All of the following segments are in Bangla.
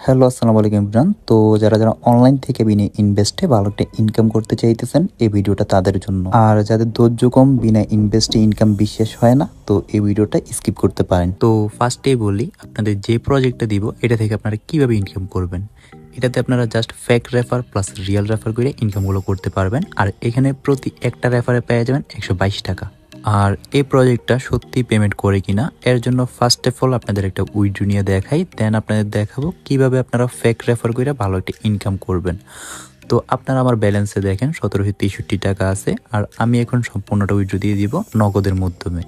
হ্যালো, আসসালামু আলাইকুম ইমরান। তো যারা যারা অনলাইন থেকে বিনা ইনভেস্টে ভালো একটা ইনকাম করতে চাইতেছেন, এই ভিডিওটা তাদের জন্য। আর যাদের ধৈর্য কম, বিনা ইনভেস্টে ইনকাম বিশ্বাস হয় না, তো এই ভিডিওটা স্কিপ করতে পারেন। তো ফার্স্টেই বলি, আপনাদের যে প্রজেক্টটা দিব এটা থেকে আপনারা কিভাবে ইনকাম করবেন। এটাতে আপনারা just fake refer plus real refer করে ইনকামগুলো করতে পারবেন। আর এখানে প্রতি একটা রেফারে পেয়ে যাবেন 122 টাকা। আর এই প্রজেক্টটা সত্যি পেমেন্ট করে কিনা এর জন্য ফার্স্ট অফ অল আপনাদের একটা উইড্রো নিয়ে দেখাই, দেন আপনাদের দেখাবো কিভাবে আপনারা ফেক রেফার করে ভালো একটা ইনকাম করবেন। তো আপনারা আমার ব্যালেন্সে দেখেন 1763 টাকা আছে, আর আমি এখন সম্পূর্ণটা উইড্রো দিয়ে দিব নগদের মাধ্যমে।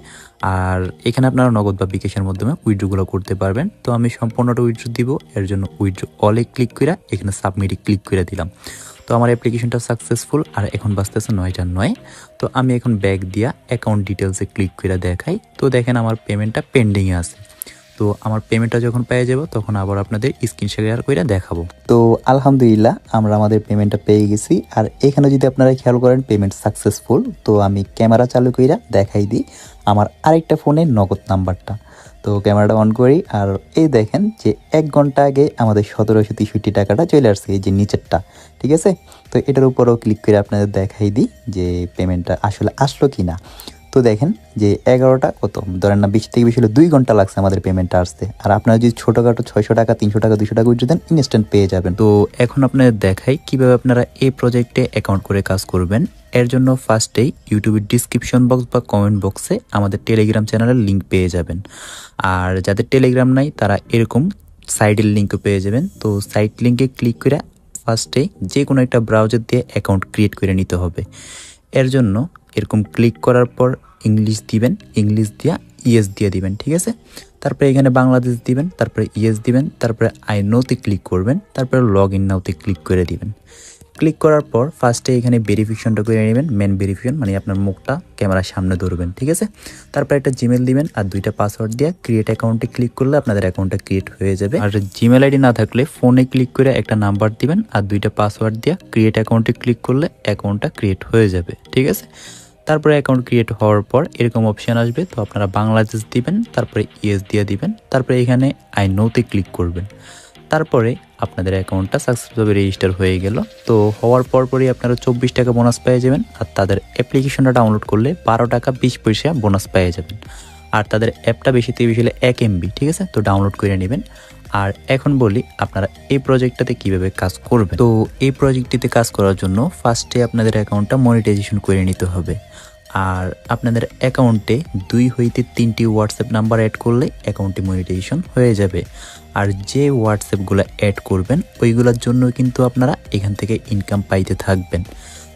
আর এখানে আপনারা নগদ বা বিকাশের মাধ্যমে উইড্রোগুলো করতে পারবেন। তো আমি সম্পূর্ণটা উইড্রো দিব, এর জন্য উইড্রো অলে ক্লিক করে এখানে সাবমিটে ক্লিক করে দিলাম। তো আমার অ্যাপ্লিকেশনটা সাকসেসফুল, আর এখন বাজতেছে 9টা 9। তো আমি এখন ব্যাক দিয়া অ্যাকাউন্ট ডিটেলসে ক্লিক করে দেখাই। তো দেখেন আমার পেমেন্টটা পেন্ডিংয়ে আছে। তো আমার পেমেন্টটা যখন পেয়ে যাব তখন আবার আপনাদের স্ক্রিন শেয়ার করে দেখাবো। তো আলহামদুলিল্লাহ আমরা আমাদের পেমেন্টটা পেয়ে গেছি। আর এখানে যদি আপনারা খেয়াল করেন পেমেন্ট সাকসেসফুল, তো আমি ক্যামেরা চালু করে দেখাই দিই আমার আরেকটা ফোনের নগদ নাম্বারটা। তো ক্যামেরাটা অন করি, আর এই দেখেন যে 1 ঘন্টা আগে আমাদের 1763 টাকাটা চলে আসছে, এই যে নিচেরটা। ঠিক আছে, তো এটার উপরেও ক্লিক করে আপনাদের দেখাই দিই যে পেমেন্টটা আসলে আসলো কি না। তো দেখেন যে 11টা কত ধরেন না, 20 থেকে বেশি হলে 2 ঘন্টা লাগছে আমাদের পেমেন্টটা আসতে। আর আপনারা যদি ছোটোখাটো 600 টাকা 300 টাকা 200 টাকা উঠে দেন, ইনস্ট্যান্ট পেয়ে যাবেন। তো এখন আপনাদের দেখাই কিভাবে আপনারা এই প্রজেক্টে অ্যাকাউন্ট করে কাজ করবেন। এর জন্য ফার্স্টেই ইউটিউবের ডিসক্রিপশন বক্স বা কমেন্ট বক্সে আমাদের টেলিগ্রাম চ্যানেলের লিঙ্ক পেয়ে যাবেন। আর যাদের টেলিগ্রাম নাই তারা এরকম সাইটের লিঙ্কও পেয়ে যাবেন। তো সাইট লিঙ্কে ক্লিক করে ফার্স্টে যে কোনো একটা ব্রাউজার দিয়ে অ্যাকাউন্ট ক্রিয়েট করে নিতে হবে। এর জন্য এরকম ক্লিক করার পর ইংলিশ দিবেন, ইংলিশ দিয়া ইয়েস দিয়ে দিবেন। ঠিক আছে, তারপরে এখানে বাংলাদেশ দিবেন, তারপরে ইয়েস দিবেন, তারপরে আই নোতে ক্লিক করবেন, তারপরে লগ ইন নাওতে ক্লিক করে দিবেন। ক্লিক করার পর ফার্স্টে এখানে ভেরিফিকেশনটা করে নেবেন, মেন ভেরিফিকেশন মানে আপনার মুখটা ক্যামেরার সামনে ধরবেন। ঠিক আছে, তারপর একটা জিমেল দিবেন আর 2টা পাসওয়ার্ড দিয়ে ক্রিয়েট অ্যাকাউন্টে ক্লিক করলে আপনাদের অ্যাকাউন্টটা ক্রিয়েট হয়ে যাবে। আর জিমেল আইডি না থাকলে ফোনে ক্লিক করে একটা নাম্বার দিবেন আর 2টা পাসওয়ার্ড দিয়ে ক্রিয়েট অ্যাকাউন্টে ক্লিক করলে অ্যাকাউন্টটা ক্রিয়েট হয়ে যাবে। ঠিক আছে, তারপরে অ্যাকাউন্ট ক্রিয়েট হওয়ার পর এরকম অপশান আসবে। তো আপনারা বাংলাদেশ দিবেন, তারপরে ইয়েস দিয়ে দিবেন, তারপরে এখানে আই নোতে ক্লিক করবেন। তারপরে আপনাদের অ্যাকাউন্টটা সাকসেসফুলি রেজিস্টার হয়ে গেল। তো হওয়ার পরই আপনারা 24 টাকা বোনাস পেয়ে যাবেন। আর তাদের অ্যাপ্লিকেশনটা ডাউনলোড করলে 12 টাকা 20 পয়সা বোনাস পেয়ে যাবেন। আর তাদের অ্যাপটা বেশি থেকে বেশি হলে 1 MB। ঠিক আছে, তো ডাউনলোড করে নেবেন। আর এখন বলি আপনারা এই প্রজেক্টটাতে কিভাবে কাজ করবেন। তো এই প্রজেক্টটিতে কাজ করার জন্য ফার্স্টে আপনাদের অ্যাকাউন্টটা মনিটাইজেশন করে নিতে হবে। আর আপনাদের অ্যাকাউন্টে 2 হইতে 3টি হোয়াটসঅ্যাপ নাম্বার অ্যাড করলে অ্যাকাউন্টটি মনিটাইজেশন হয়ে যাবে। আর যে হোয়াটসঅ্যাপগুলো অ্যাড করবেন ওইগুলোর জন্য কিন্তু আপনারা এখান থেকে ইনকাম পাইতে থাকবেন।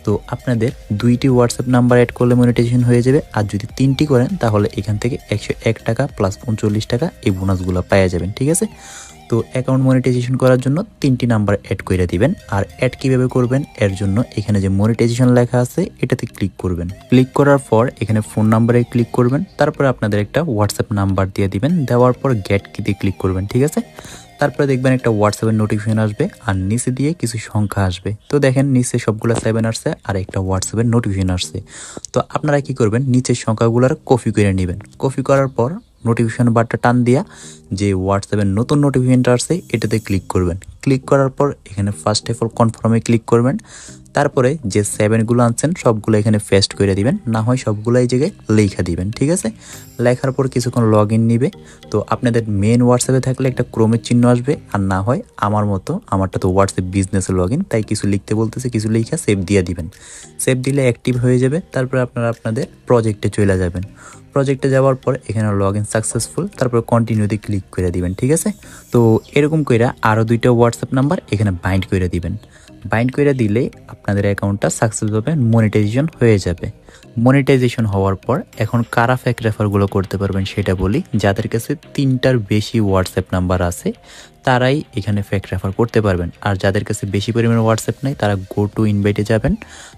তো আপনাদের 2টি হোয়াটসঅ্যাপ নাম্বার অ্যাড করলে মনিটাইজেশন হয়ে যাবে। আর যদি 3টি করেন তাহলে এখান থেকে 101 টাকা প্লাস 39 টাকা এই বোনাসগুলো পাওয়া যাবেন। ঠিক আছে, তো অ্যাকাউন্ট মনিটাইজেশন করার জন্য 3টি নাম্বার অ্যাড করে দিবেন। আর অ্যাড কীভাবে করবেন এর জন্য এখানে যে মনিটাইজেশন লেখা আছে এটাতে ক্লিক করবেন। ক্লিক করার পর এখানে ফোন নাম্বারে ক্লিক করবেন, তারপরে আপনাদের একটা হোয়াটসঅ্যাপ নাম্বার দিয়ে দিবেন, দেওয়ার পর গেট কিতে ক্লিক করবেন। ঠিক আছে, তারপরে দেখবেন একটা হোয়াটসঅ্যাপের নোটিফিকেশন আসবে আর নিচে দিয়ে কিছু সংখ্যা আসবে। তো দেখেন নিচে সবগুলো 7 আসছে আর একটা হোয়াটসঅ্যাপের নোটিফিকেশন আসছে। তো আপনারা কি করবেন, নিচের সংখ্যাগুলোর কপি করে নেবেন। কপি করার পর নোটিফিকেশন বারটা টান দিয়া যে হোয়াটসঅ্যাপের নতুন নোটিফিকেশনটা আসছে এটাতে ক্লিক করবেন। ক্লিক করার পর এখানে ফার্স্ট অফ অল কনফার্মে ক্লিক করবেন। তারপরে যে 7গুলো আনছেন সবগুলো এখানে পেস্ট করে দিবেন, না হয় সবগুলো এই জায়গায় লেখা দিবেন। ঠিক আছে, লেখার পর কিছুক্ষণ লগ ইন নিবে। তো আপনাদের মেন হোয়াটসঅ্যাপে থাকলে একটা ক্রোমের চিহ্ন আসবে, আর না হয় আমার মতো আমারটা তো হোয়াটসঅ্যাপ বিজনেসে লগ ইন, তাই কিছু লিখতে বলতেছে, কিছু লেখা সেভ দিয়ে দিবেন। সেভ দিলে অ্যাক্টিভ হয়ে যাবে। তারপরে আপনারা আপনাদের প্রজেক্টে চলে যাবেন। প্রজেক্টে যাওয়ার পর এখানে লগ ইন সাকসেসফুল, তারপর কন্টিনিউতে ক্লিক করে দিবেন। ঠিক আছে, তো এরকম করে আরও 2টা হোয়াটসঅ্যাপ নাম্বার এখানে বাইন্ড করে দিবেন। বাইন্ড করে দিলে আপনাদের অ্যাকাউন্টটা সাকসেসভাবে মনিটাইজেশন হয়ে যাবে। মনিটাইজেশন হওয়ার পর এখন কারা ফেক রেফারগুলো করতে পারবেন সেটা বলি। যাদের কাছে 3টার বেশি হোয়াটসঅ্যাপ নাম্বার আছে তারাই এখানে ফেক রেফার করতে পারবেন। আর যাদের কাছে বেশি পরিমাণে হোয়াটসঅ্যাপ নেই তারা গো টু ইনভাইটে যাবেন।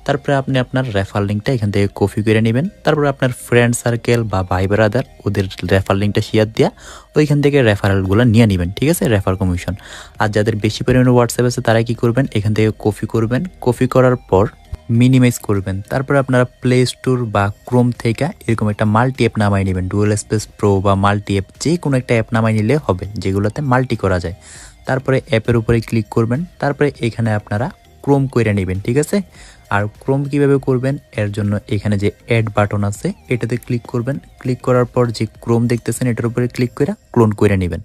তারপরে আপনি আপনার রেফার লিঙ্কটা এখান থেকে কপি করে নেবেন। তারপরে আপনার ফ্রেন্ড সার্কেল বা ভাই ব্রাদার ওদের রেফার লিঙ্কটা শেয়ার দেওয়া ওইখান থেকে রেফারেলগুলো নিয়ে নেবেন। ঠিক আছে, রেফার কমিশন। আর যাদের বেশি পরিমাণে হোয়াটসঅ্যাপ আছে তারা কি করবেন, এখান থেকে কপি করবেন। কপি করার পর মিনিমাইজ করবেন। তারপরে আপনারা প্লে স্টোর বা ক্রোম থেকে এরকম একটা মাল্টি অ্যাপ নামাই নেবেন, ডুয়েল স্পেস প্রো বা মাল্টি অ্যাপ যে কোনো একটা অ্যাপ নামাই নিলে হবে যেগুলোতে মাল্টি করা যায়। তারপরে অ্যাপের উপরে ক্লিক করবেন, তারপরে এখানে আপনারা ক্রোম করে নেবেন, ঠিক আছে। আর ক্রোম কিভাবে করবেন এর জন্য এখানে যে অ্যাড বাটন আছে এটাতে ক্লিক করবেন, ক্লিক করার পর যে ক্রোম দেখতেছেন এটার উপরে ক্লিক করে ক্লোন করে নেবেন।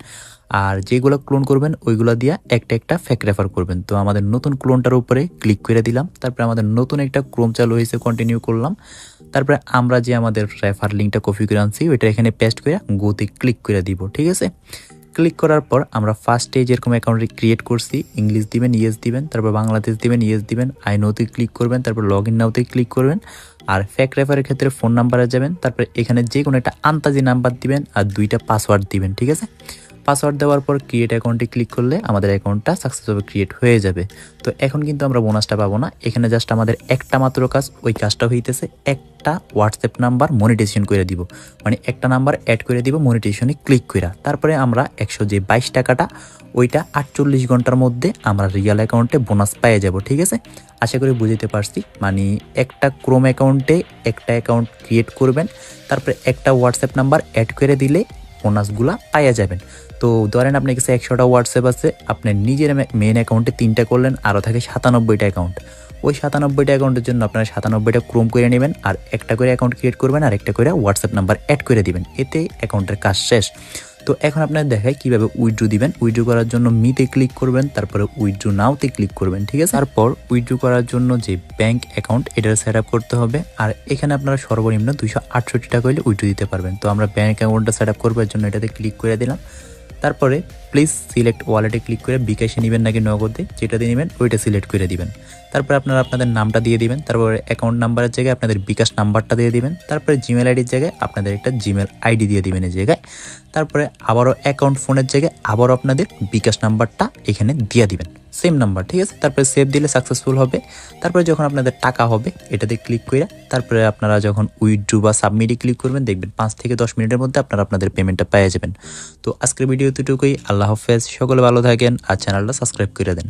আর যেগুলো ক্লোন করবেন ওইগুলো দিয়ে একটা একটা ফ্যাক রেফার করবেন। তো আমাদের নতুন ক্লোনটার উপরে ক্লিক করে দিলাম, তারপরে আমাদের নতুন একটা ক্রোম চালু হয়েছে, কন্টিনিউ করলাম। তারপরে আমরা যে আমাদের রেফার লিঙ্কটা কপি করে আনছি ওইটা এখানে পেস্ট করে গোতে ক্লিক করে দিব, ঠিক আছে। ক্লিক করার পর আমরা ফার্স্টে যেরকম অ্যাকাউন্ট ক্রিয়েট করছি ইংলিশ দিবেন, ইয়েস দিবেন, তারপর বাংলাদেশ দিবেন, ইয়েস দিবেন, আই নোতে ক্লিক করবেন, তারপর লগ ইন নাওতে ক্লিক করবেন। আর ফ্যাক রেফারের ক্ষেত্রে ফোন নাম্বারে যাবেন, তারপরে এখানে যে কোনো একটা আন্তাজি নাম্বার দিবেন আর 2টা পাসওয়ার্ড দিবেন, ঠিক আছে। পাসওয়ার্ড দেওয়ার পর ক্রিয়েট অ্যাকাউন্টে ক্লিক করলে আমাদের অ্যাকাউন্টটা সাকসেসভাবে ক্রিয়েট হয়ে যাবে। তো এখন কিন্তু আমরা বোনাসটা পাবো না, এখানে জাস্ট আমাদের একটা মাত্র কাজ, ওই কাজটা হইতেছে একটা হোয়াটসঅ্যাপ নাম্বার মনিটাইজেশন করে দিব, মানে একটা নাম্বার অ্যাড করে দিব মনিটাইজেশনে ক্লিক করে। তারপরে আমরা 122 টাকাটা ওইটা 48 ঘন্টার মধ্যে আমরা রিয়েল অ্যাকাউন্টে বোনাস পেয়ে যাব, ঠিক আছে। আশা করি বুঝতে পারছি, মানে একটা ক্রোম অ্যাকাউন্টে একটা অ্যাকাউন্ট ক্রিয়েট করবেন, তারপরে একটা হোয়াটসঅ্যাপ নাম্বার অ্যাড করে দিলে বোনাসগুলা পাইয়া যাবেন। তো ধরেন আপনার কাছে 100টা হোয়াটসঅ্যাপ আছে, আপনি নিজের মেন অ্যাকাউন্টে 3টা করলেন, আরও থাকে 97টা অ্যাকাউন্ট। ওই 97টা অ্যাকাউন্টের জন্য আপনারা 97টা ক্রোম করে নেবেন, আর একটা করে অ্যাকাউন্ট ক্রিয়েট করবেন, আর একটা করে হোয়াটসঅ্যাপ নাম্বার অ্যাড করে দিবেন, এতে অ্যাকাউন্টের কাজ শেষ। তো এখন আপনার দেখায় কিভাবে উইথড্র দিবেন। উইথড্র করার জন্য মিতে ক্লিক করবেন, তারপরে উইথড্র নাওতে ক্লিক করবেন, ঠিক আছে। তারপর উইথড্র করার জন্য যে ব্যাংক অ্যাকাউন্ট এটার সেট আপ করতে হবে, আর এখানে আপনারা সর্বনিম্ন 268 টাকা হলে উইথড্র দিতে পারবেন। তো আমরা ব্যাংক অ্যাকাউন্টটা সেট আপ করবার জন্য এটাতে ক্লিক করে দিলাম। তারপরে প্লিজ সিলেক্ট ওয়ালেটে ক্লিক করে বিকাশে নেবেন নাকি নগদে, যেটাতে নেবেন ওইটা সিলেক্ট করে দিবেন। তারপরে আপনারা আপনাদের নামটা দিয়ে দিবেন, তারপরে অ্যাকাউন্ট নাম্বারের জায়গায় আপনাদের বিকাশ নাম্বারটা দিয়ে দিবেন, তারপরে জিমেল আইডির জায়গায় আপনাদের একটা জিমেল আইডি দিয়ে দিবেন এই জায়গায়। তারপরে আবারও অ্যাকাউন্ট ফোনের জায়গায় আবারও আপনাদের বিকাশ নাম্বারটা এখানে দিয়ে দিবেন, সেম নাম্বার, ঠিক আছে। তারপরে সেভ দিলে সাকসেসফুল হবে। তারপরে যখন আপনাদের টাকা হবে এটাতে ক্লিক করে তারপরে আপনারা যখন উইথড্র বা সাবমিটে ক্লিক করবেন দেখবেন 5 থেকে 10 মিনিটের মধ্যে আপনারা আপনাদের পেমেন্টটা পেয়ে যাবেন। তো আজকের ভিডিও এতটুকুই, আল্লাহ হাফেজ, সকলে ভালো থাকেন আর চ্যানেলটা সাবস্ক্রাইব করে দেন।